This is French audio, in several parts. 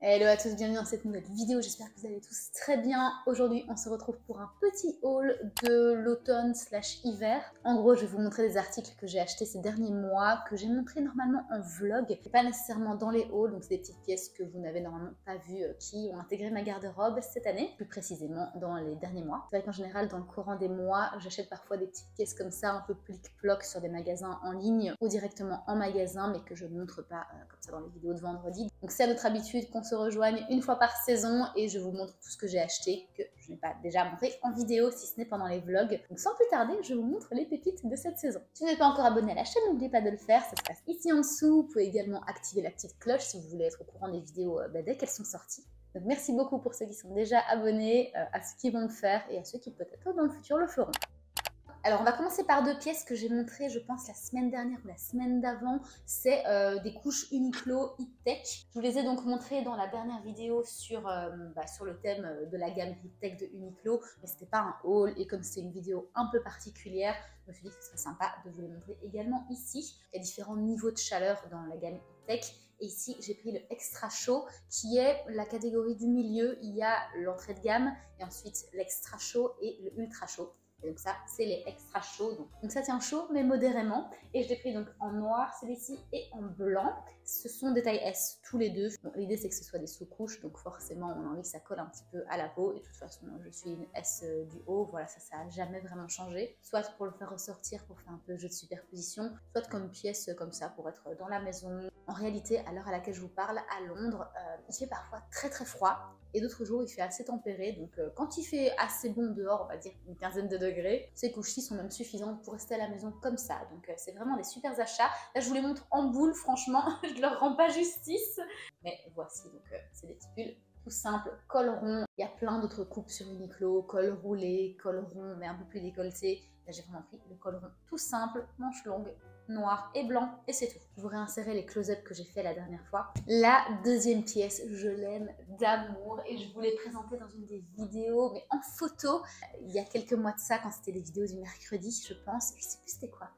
Hello à tous, bienvenue dans cette nouvelle vidéo, j'espère que vous allez tous très bien. Aujourd'hui on se retrouve pour un petit haul de l'automne/hiver. En gros je vais vous montrer des articles que j'ai achetés ces derniers mois, que j'ai montré normalement en vlog, et pas nécessairement dans les hauls, donc c'est des petites pièces que vous n'avez normalement pas vues, qui ont intégré ma garde-robe cette année, plus précisément dans les derniers mois. C'est vrai qu'en général dans le courant des mois, j'achète parfois des petites pièces comme ça, un peu plic-ploc sur des magasins en ligne ou directement en magasin, mais que je ne montre pas comme ça dans les vidéos de vendredi. Donc c'est à notre habitude qu'on se rejoigne une fois par saison et je vous montre tout ce que j'ai acheté que je n'ai pas déjà montré en vidéo si ce n'est pendant les vlogs. Donc sans plus tarder, je vous montre les pépites de cette saison. Si vous n'êtes pas encore abonné à la chaîne, n'oubliez pas de le faire, ça se passe ici en dessous. Vous pouvez également activer la petite cloche si vous voulez être au courant des vidéos dès qu'elles sont sorties. Donc merci beaucoup pour ceux qui sont déjà abonnés, à ceux qui vont le faire et à ceux qui peut-être dans le futur le feront. Alors on va commencer par deux pièces que j'ai montrées je pense la semaine dernière ou la semaine d'avant. C'est des couches Uniqlo Hip-Tech. Je vous les ai donc montrées dans la dernière vidéo sur le thème de la gamme Hip-Tech de Uniqlo. Mais c'était pas un haul et comme c'est une vidéo un peu particulière, je me suis dit que ce serait sympa de vous les montrer également ici. Il y a différents niveaux de chaleur dans la gamme Hip-Tech. Et ici, j'ai pris le extra chaud qui est la catégorie du milieu. Il y a l'entrée de gamme et ensuite l'extra chaud et le ultra chaud. Et donc ça, c'est les extra chauds. Donc ça tient chaud, mais modérément. Et je l'ai pris donc en noir, celui-ci, et en blanc. Ce sont des tailles S, tous les deux. Bon, l'idée, c'est que ce soit des sous-couches, donc forcément, on a envie que ça colle un petit peu à la peau. Et de toute façon, je suis une S du haut. Voilà, ça n'a jamais vraiment changé. Soit pour le faire ressortir, pour faire un peu jeu de superposition, soit comme pièce comme ça, pour être dans la maison. En réalité, à l'heure à laquelle je vous parle, à Londres, il fait parfois très très froid. Et d'autres jours, il fait assez tempéré. Donc quand il fait assez bon dehors, on va dire une quinzaine de degrés, ces couches-ci sont même suffisantes pour rester à la maison comme ça. Donc c'est vraiment des super achats. Là, je vous les montre en boule, franchement, je ne leur rends pas justice. Mais voici, donc c'est des petits pulls tout simples, col rond. Il y a plein d'autres coupes sur Uniqlo, col roulé, col rond, mais un peu plus décolleté. Là, j'ai vraiment pris le col rond tout simple, manche longue, noir et blanc, et c'est tout. Je vous réinsérer les close-up que j'ai fait la dernière fois. La deuxième pièce, je l'aime d'amour et je vous l'ai présentée dans une des vidéos, mais en photo, il y a quelques mois de ça, quand c'était les vidéos du mercredi, je pense, je sais plus c'était quoi,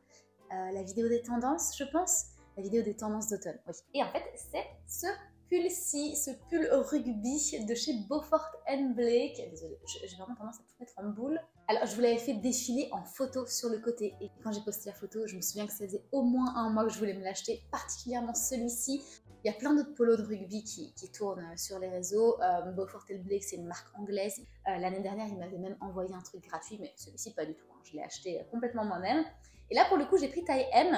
la vidéo des tendances, je pense, la vidéo des tendances d'automne, oui. Et en fait, c'est ce pull-ci, ce pull rugby de chez Beaufort Blake. Désolée, j'ai vraiment tendance à tout mettre en boule. Alors, je vous l'avais fait défiler en photo sur le côté. Et quand j'ai posté la photo, je me souviens que ça faisait au moins un mois que je voulais me l'acheter, particulièrement celui-ci. Il y a plein d'autres polos de rugby qui tournent sur les réseaux. Beaufort Blake, c'est une marque anglaise. L'année dernière, il m'avait même envoyé un truc gratuit, mais celui-ci, pas du tout. Hein. Je l'ai acheté complètement moi-même. Et là, pour le coup, j'ai pris taille M.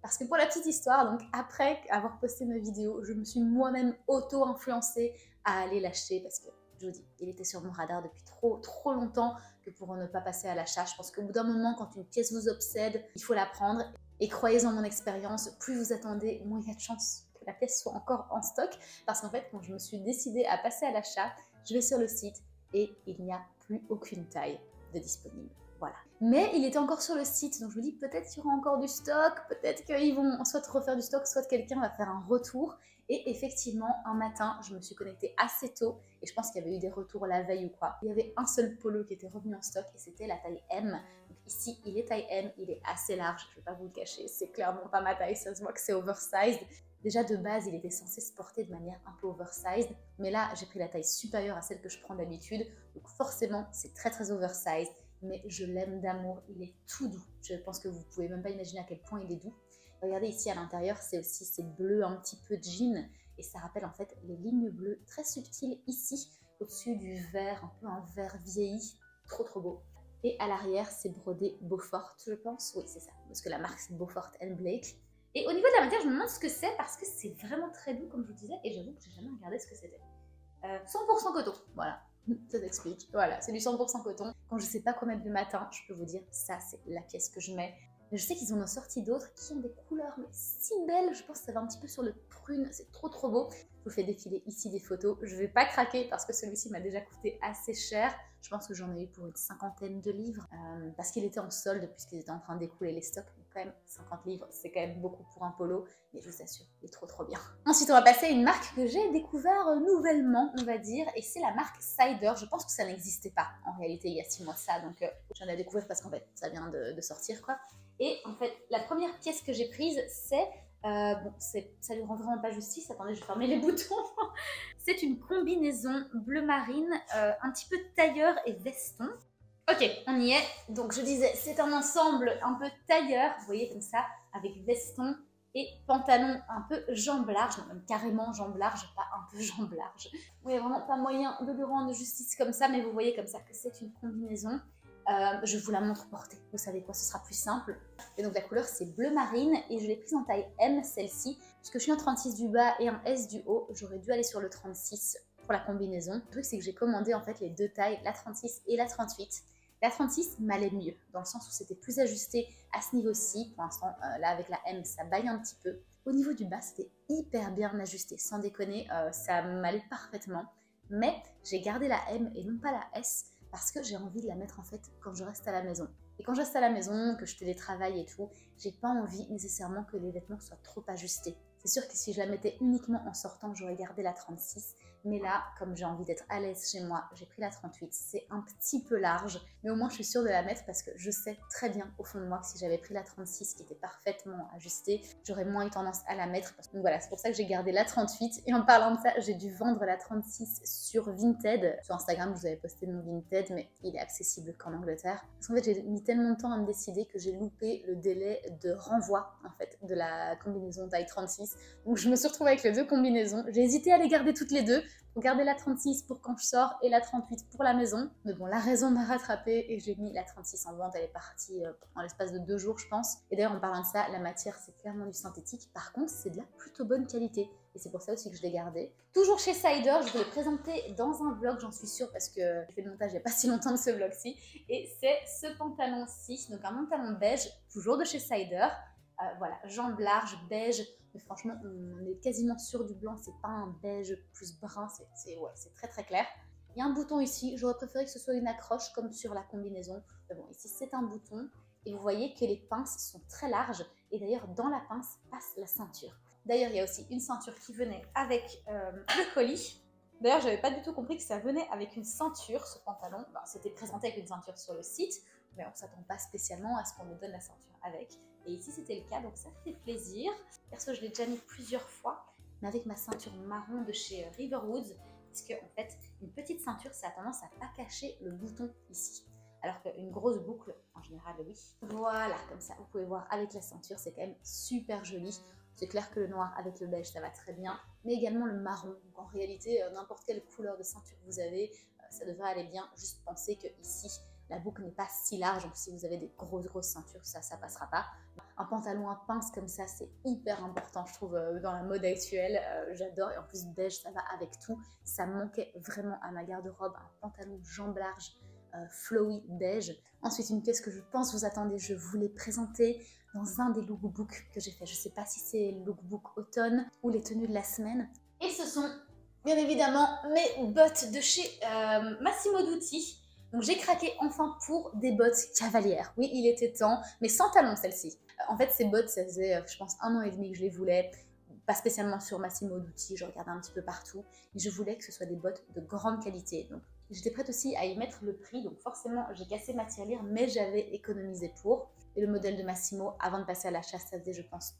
Parce que pour la petite histoire, donc après avoir posté ma vidéo, je me suis moi-même auto-influencée à aller l'acheter parce que, je vous dis, il était sur mon radar depuis trop longtemps que pour ne pas passer à l'achat. Je pense qu'au bout d'un moment, quand une pièce vous obsède, il faut la prendre. Et croyez en mon expérience, plus vous attendez, moins il y a de chances que la pièce soit encore en stock. Parce qu'en fait, quand je me suis décidée à passer à l'achat, je vais sur le site et il n'y a plus aucune taille de disponible. Voilà. Mais il était encore sur le site, donc je me dis peut-être qu'il y aura encore du stock, peut-être qu'ils vont soit refaire du stock, soit quelqu'un va faire un retour. Et effectivement, un matin, je me suis connectée assez tôt et je pense qu'il y avait eu des retours la veille ou quoi. Il y avait un seul polo qui était revenu en stock et c'était la taille M. Donc ici, il est taille M, il est assez large, je ne vais pas vous le cacher, c'est clairement pas ma taille, ça se voit que c'est oversized. Déjà de base, il était censé se porter de manière un peu oversized, mais là, j'ai pris la taille supérieure à celle que je prends d'habitude, donc forcément, c'est très oversized. Mais je l'aime d'amour, il est tout doux. Je pense que vous ne pouvez même pas imaginer à quel point il est doux. Regardez ici à l'intérieur, c'est aussi ces bleus un petit peu jean et ça rappelle en fait les lignes bleues très subtiles ici, au-dessus du vert, un peu un vert vieilli, trop beau. Et à l'arrière, c'est brodé Beaufort, je pense. Oui, c'est ça, parce que la marque c'est Beaufort Blake. Et au niveau de la matière, je me demande ce que c'est parce que c'est vraiment très doux, comme je vous disais, et j'avoue que j'ai jamais regardé ce que c'était. 100% coton, voilà. Ça t'explique. Voilà, c'est du 100% coton. Quand je sais pas quoi mettre le matin, je peux vous dire, ça c'est la pièce que je mets. Mais je sais qu'ils en ont sorti d'autres qui ont des couleurs mais si belles. Je pense que ça va un petit peu sur le prune. C'est trop beau. Je vous fais défiler ici des photos. Je vais pas craquer parce que celui-ci m'a déjà coûté assez cher. Je pense que j'en ai eu pour une 50aine de livres. Parce qu'il était en solde puisqu'ils étaient en train d'écouler les stocks. Donc quand même, 50 livres, c'est quand même beaucoup pour un polo. Mais je vous assure, il est trop bien. Ensuite, on va passer à une marque que j'ai découvert nouvellement, on va dire. Et c'est la marque Cider. Je pense que ça n'existait pas en réalité il y a 6 mois de ça. Donc j'en ai découvert parce qu'en fait, ça vient de sortir quoi. Et en fait, la première pièce que j'ai prise, c'est Bon, ça lui rend vraiment pas justice. Attendez, je vais fermer les boutons. C'est une combinaison bleu marine, un petit peu tailleur et veston. Ok, on y est. Donc je disais, c'est un ensemble un peu tailleur, vous voyez comme ça, avec veston et pantalon un peu jambes larges, non, même carrément jambes larges, pas un peu jambes larges. Il n'y a vraiment pas moyen de lui rendre justice comme ça, mais vous voyez comme ça que c'est une combinaison. Je vous la montre portée, vous savez quoi, ce sera plus simple. Et donc la couleur c'est bleu marine et je l'ai prise en taille M celle-ci, puisque je suis un 36 du bas et un S du haut, j'aurais dû aller sur le 36 pour la combinaison. Le truc c'est que j'ai commandé en fait les deux tailles, la 36 et la 38. La 36 m'allait mieux, dans le sens où c'était plus ajusté à ce niveau-ci. Pour l'instant, là avec la M, ça baille un petit peu. Au niveau du bas, c'était hyper bien ajusté, sans déconner, ça m'allait parfaitement. Mais j'ai gardé la M et non pas la S, parce que j'ai envie de la mettre en fait quand je reste à la maison. Et quand je reste à la maison, que je télétravaille et tout, j'ai pas envie nécessairement que les vêtements soient trop ajustés. C'est sûr que si je la mettais uniquement en sortant, j'aurais gardé la 36. Mais là, comme j'ai envie d'être à l'aise chez moi, j'ai pris la 38. C'est un petit peu large, mais au moins je suis sûre de la mettre parce que je sais très bien au fond de moi que si j'avais pris la 36 qui était parfaitement ajustée, j'aurais moins eu tendance à la mettre. Donc voilà, c'est pour ça que j'ai gardé la 38. Et en parlant de ça, j'ai dû vendre la 36 sur Vinted. Sur Instagram, je vous avais posté mon Vinted, mais il est accessible qu'en Angleterre. Parce qu'en fait, j'ai mis tellement de temps à me décider que j'ai loupé le délai de renvoi en fait de la combinaison taille 36. Donc je me suis retrouvée avec les deux combinaisons. J'ai hésité à les garder toutes les deux. Pour garder la 36 pour quand je sors et la 38 pour la maison. Mais bon, la raison m'a rattrapée et j'ai mis la 36 en vente. Elle est partie en l'espace de 2 jours, je pense. Et d'ailleurs, en parlant de ça, la matière, c'est clairement du synthétique. Par contre, c'est de la plutôt bonne qualité. Et c'est pour ça aussi que je l'ai gardée. Toujours chez Cider, je vous l'ai présenté dans un vlog, j'en suis sûre, parce que j'ai fait le montage il n'y a pas si longtemps de ce vlog-ci. Et c'est ce pantalon-ci, donc un pantalon beige, toujours de chez Cider. Voilà, jambes larges, beige. Mais franchement, on est quasiment sûr du blanc, c'est pas un beige plus brun, c'est très très clair. Il y a un bouton ici, j'aurais préféré que ce soit une accroche comme sur la combinaison. Mais bon, ici c'est un bouton et vous voyez que les pinces sont très larges et d'ailleurs dans la pince passe la ceinture. D'ailleurs, il y a aussi une ceinture qui venait avec le colis. D'ailleurs, j'avais pas du tout compris que ça venait avec une ceinture, ce pantalon. Bon, c'était présenté avec une ceinture sur le site, mais on ne s'attend pas spécialement à ce qu'on nous donne la ceinture avec. Et ici, c'était le cas, donc ça fait plaisir. Perso, je l'ai déjà mis plusieurs fois, mais avec ma ceinture marron de chez Riverwoods, parce que en fait, une petite ceinture, ça a tendance à pas cacher le bouton ici. Alors qu'une grosse boucle, en général, oui. Voilà, comme ça, vous pouvez voir avec la ceinture, c'est quand même super joli. C'est clair que le noir avec le beige, ça va très bien, mais également le marron. Donc en réalité, n'importe quelle couleur de ceinture vous avez, ça devrait aller bien. Juste pensez que ici, la boucle n'est pas si large, donc si vous avez des grosses ceintures, ça passera pas. Un pantalon à pince comme ça, c'est hyper important, je trouve, dans la mode actuelle. J'adore, et en plus beige, ça va avec tout. Ça manquait vraiment à ma garde-robe, un pantalon jambes larges, flowy beige. Ensuite, une pièce que je pense vous attendez, je vous l'ai présentée dans un des lookbooks que j'ai fait. Je ne sais pas si c'est le lookbook automne ou les tenues de la semaine. Et ce sont bien évidemment mes bottes de chez Massimo Dutti. Donc j'ai craqué enfin pour des bottes cavalières. Oui, il était temps, mais sans talons celle-ci. En fait, ces bottes, ça faisait, je pense, 1 an et demi que je les voulais. Pas spécialement sur Massimo Dutti, je regardais un petit peu partout. Mais je voulais que ce soit des bottes de grande qualité. Donc j'étais prête aussi à y mettre le prix. Donc forcément, j'ai cassé ma tirelire, mais j'avais économisé pour. Et le modèle de Massimo, avant de passer à l'achat, ça faisait, je pense,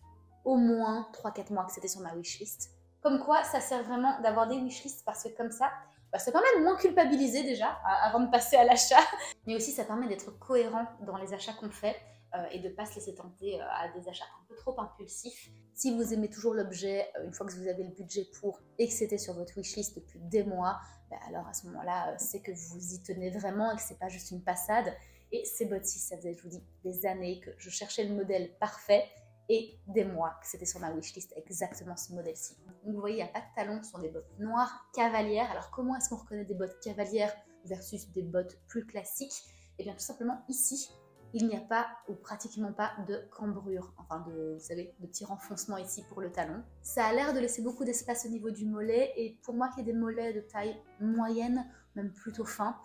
au moins 3-4 mois que c'était sur ma wishlist. Comme quoi, ça sert vraiment d'avoir des wishlists parce que comme ça, c'est quand même moins culpabilisé déjà avant de passer à l'achat. Mais aussi, ça permet d'être cohérent dans les achats qu'on fait et de ne pas se laisser tenter à des achats un peu trop impulsifs. Si vous aimez toujours l'objet, une fois que vous avez le budget pour et que c'était sur votre wishlist depuis des mois, alors à ce moment-là, c'est que vous y tenez vraiment et que c'est pas juste une passade. Et ces bottes-ci, ça faisait, je vous dis, des années que je cherchais le modèle parfait et des mois que c'était sur ma wishlist exactement ce modèle-ci. Donc vous voyez, il n'y a pas de talons, ce sont des bottes noires cavalières. Alors comment est-ce qu'on reconnaît des bottes cavalières versus des bottes plus classiques? Eh bien tout simplement ici, il n'y a pas ou pratiquement pas de cambrure, enfin vous savez, de petits renfoncements ici pour le talon. Ça a l'air de laisser beaucoup d'espace au niveau du mollet et pour moi qui ai des mollets de taille moyenne, même plutôt fin,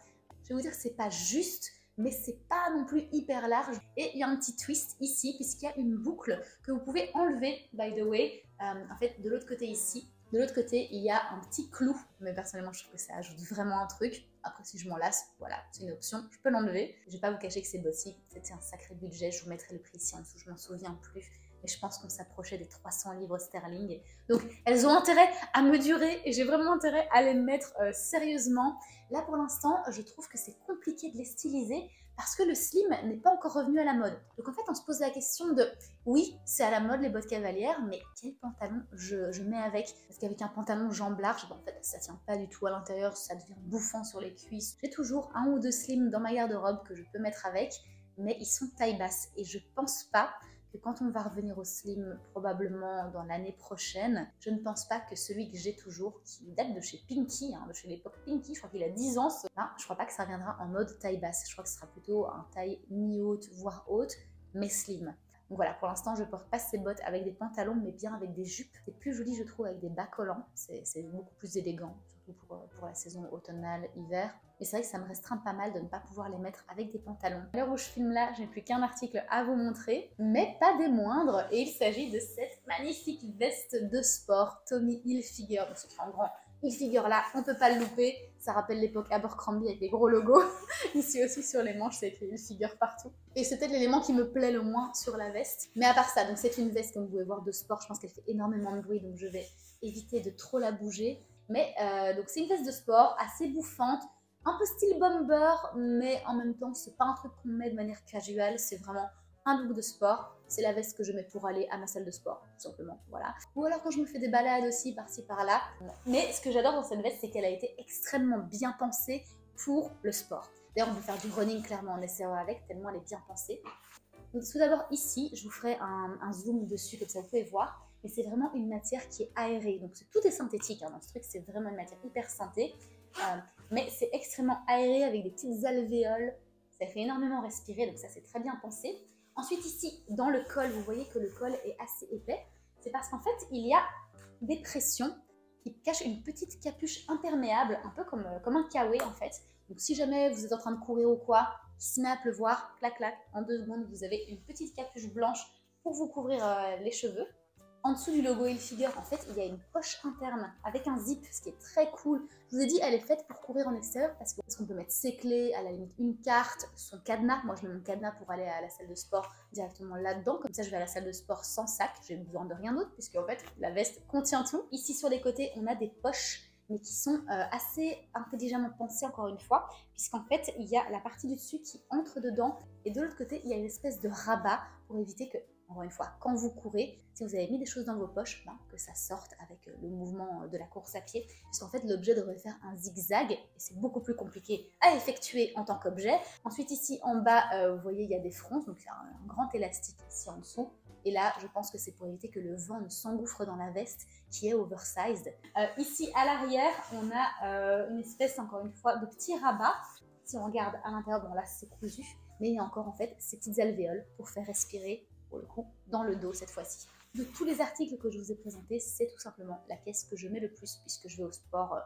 je vais vous dire que c'est pas juste, mais c'est pas non plus hyper large. Et il y a un petit twist ici, puisqu'il y a une boucle que vous pouvez enlever, by the way. En fait, de l'autre côté ici, de l'autre côté, il y a un petit clou. Mais personnellement, je trouve que ça ajoute vraiment un truc. Après, si je m'en lasse, voilà, c'est une option, je peux l'enlever. Je vais pas vous cacher que ces bottes-ci, c'était un sacré budget. Je vous mettrai le prix ici en dessous, je m'en souviens plus. et je pense qu'on s'approchait des 300 livres sterling. Donc elles ont intérêt à me durer et j'ai vraiment intérêt à les mettre sérieusement. Là pour l'instant, je trouve que c'est compliqué de les styliser parce que le slim n'est pas encore revenu à la mode. Donc en fait, on se pose la question de, oui, c'est à la mode les bottes cavalières, mais quel pantalon je mets avec? Parce qu'avec un pantalon jambes larges, en fait, ça tient pas du tout à l'intérieur, ça devient bouffant sur les cuisses. J'ai toujours un ou deux slims dans ma garde-robe que je peux mettre avec, mais ils sont taille basse et je pense pas que quand on va revenir au slim, probablement dans l'année prochaine, je ne pense pas que celui que j'ai toujours, qui date de chez Pinky, de chez l'époque Pinky, je crois qu'il a 10 ans, je crois pas que ça reviendra en mode taille basse. Je crois que ce sera plutôt un taille mi-haute, voire haute, mais slim. Donc voilà, pour l'instant, je porte pas ces bottes avec des pantalons, mais bien avec des jupes. C'est plus joli, je trouve, avec des bas collants. C'est beaucoup plus élégant, surtout pour la saison automnale, hiver. Mais c'est vrai que ça me restreint pas mal de ne pas pouvoir les mettre avec des pantalons. À l'heure où je filme là, j'ai plus qu'un article à vous montrer, mais pas des moindres. Et il s'agit de cette magnifique veste de sport Tommy Hilfiger. Donc c'est en grand Hilfiger là, on peut pas le louper. Ça rappelle l'époque Abercrombie avec les gros logos. Ici aussi sur les manches, c'est écrit Hilfiger partout. Et c'est peut-être l'élément qui me plaît le moins sur la veste. Mais à part ça, donc c'est une veste comme vous pouvez voir de sport. Je pense qu'elle fait énormément de bruit, donc je vais éviter de trop la bouger. Mais donc c'est une veste de sport assez bouffante. Un peu style bomber, mais en même temps, c'est pas un truc qu'on met de manière casual, c'est vraiment un look de sport. C'est la veste que je mets pour aller à ma salle de sport, tout simplement, voilà. Ou alors quand je me fais des balades aussi, par-ci, par-là. Mais ce que j'adore dans cette veste, c'est qu'elle a été extrêmement bien pensée pour le sport. D'ailleurs, on peut faire du running clairement en essayant avec, tellement elle est bien pensée. Donc tout d'abord, ici, je vous ferai un zoom dessus, comme ça vous pouvez voir. Mais c'est vraiment une matière qui est aérée, donc tout est synthétique dans ce truc, c'est vraiment une matière hyper synthé. Mais c'est extrêmement aéré avec des petites alvéoles, ça fait énormément respirer, donc ça c'est très bien pensé. Ensuite ici, dans le col, vous voyez que le col est assez épais, c'est parce qu'en fait il y a des pressions qui cachent une petite capuche imperméable, un peu comme un kawaii en fait. Donc si jamais vous êtes en train de courir ou quoi, il se met à pleuvoir, clac clac, en 2 secondes vous avez une petite capuche blanche pour vous couvrir les cheveux. En dessous du logo Hilfiger, en fait, il y a une poche interne avec un zip, ce qui est très cool. Je vous ai dit, elle est faite pour courir en extérieur parce qu'on peut mettre ses clés, à la limite une carte, son cadenas. Moi, je mets mon cadenas pour aller à la salle de sport directement là-dedans. Comme ça, je vais à la salle de sport sans sac. J'ai besoin de rien d'autre puisque en fait, la veste contient tout. Ici, sur les côtés, on a des poches mais qui sont assez intelligemment pensées encore une fois, puisqu'en fait, il y a la partie du dessus qui entre dedans et de l'autre côté, il y a une espèce de rabat pour éviter que, encore une fois, quand vous courez, si vous avez mis des choses dans vos poches, que ça sorte avec le mouvement de la course à pied. Puisqu'en fait, l'objet devrait faire un zigzag, et c'est beaucoup plus compliqué à effectuer en tant qu'objet. Ensuite, ici, en bas, vous voyez, il y a des fronces, donc il y a un grand élastique ici en dessous. Et là, je pense que c'est pour éviter que le vent ne s'engouffre dans la veste, qui est oversized. Ici, à l'arrière, on a une espèce, encore une fois, de petit rabat. Si on regarde à l'intérieur, bon là, c'est cousu. Mais il y a encore, en fait, ces petites alvéoles pour faire respirer, pour le coup, dans le dos cette fois-ci. De tous les articles que je vous ai présentés, c'est tout simplement la pièce que je mets le plus, puisque je vais au sport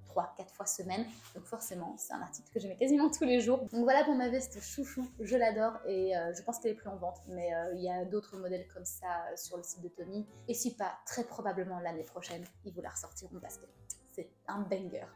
3-4 fois semaine, donc forcément c'est un article que je mets quasiment tous les jours. Donc voilà pour ma veste chouchou, je l'adore et je pense qu'elle est plus en vente, mais il y a d'autres modèles comme ça sur le site de Tommy, et si pas, très probablement l'année prochaine, ils vous la ressortiront parce que c'est un banger.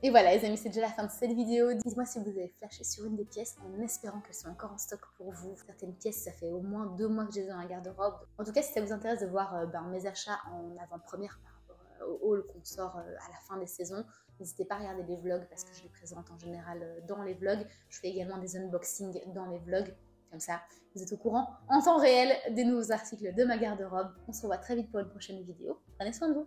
Et voilà les amis, c'est déjà la fin de cette vidéo. Dites-moi si vous avez flashé sur une des pièces en espérant qu'elles sont encore en stock pour vous. Certaines pièces, ça fait au moins 2 mois que je les ai dans la garde-robe. En tout cas, si ça vous intéresse de voir mes achats en avant-première par rapport au haul qu'on sort à la fin des saisons, n'hésitez pas à regarder les vlogs parce que je les présente en général dans les vlogs. Je fais également des unboxings dans les vlogs. Comme ça, vous êtes au courant en temps réel des nouveaux articles de ma garde-robe. On se revoit très vite pour une prochaine vidéo. Prenez soin de vous.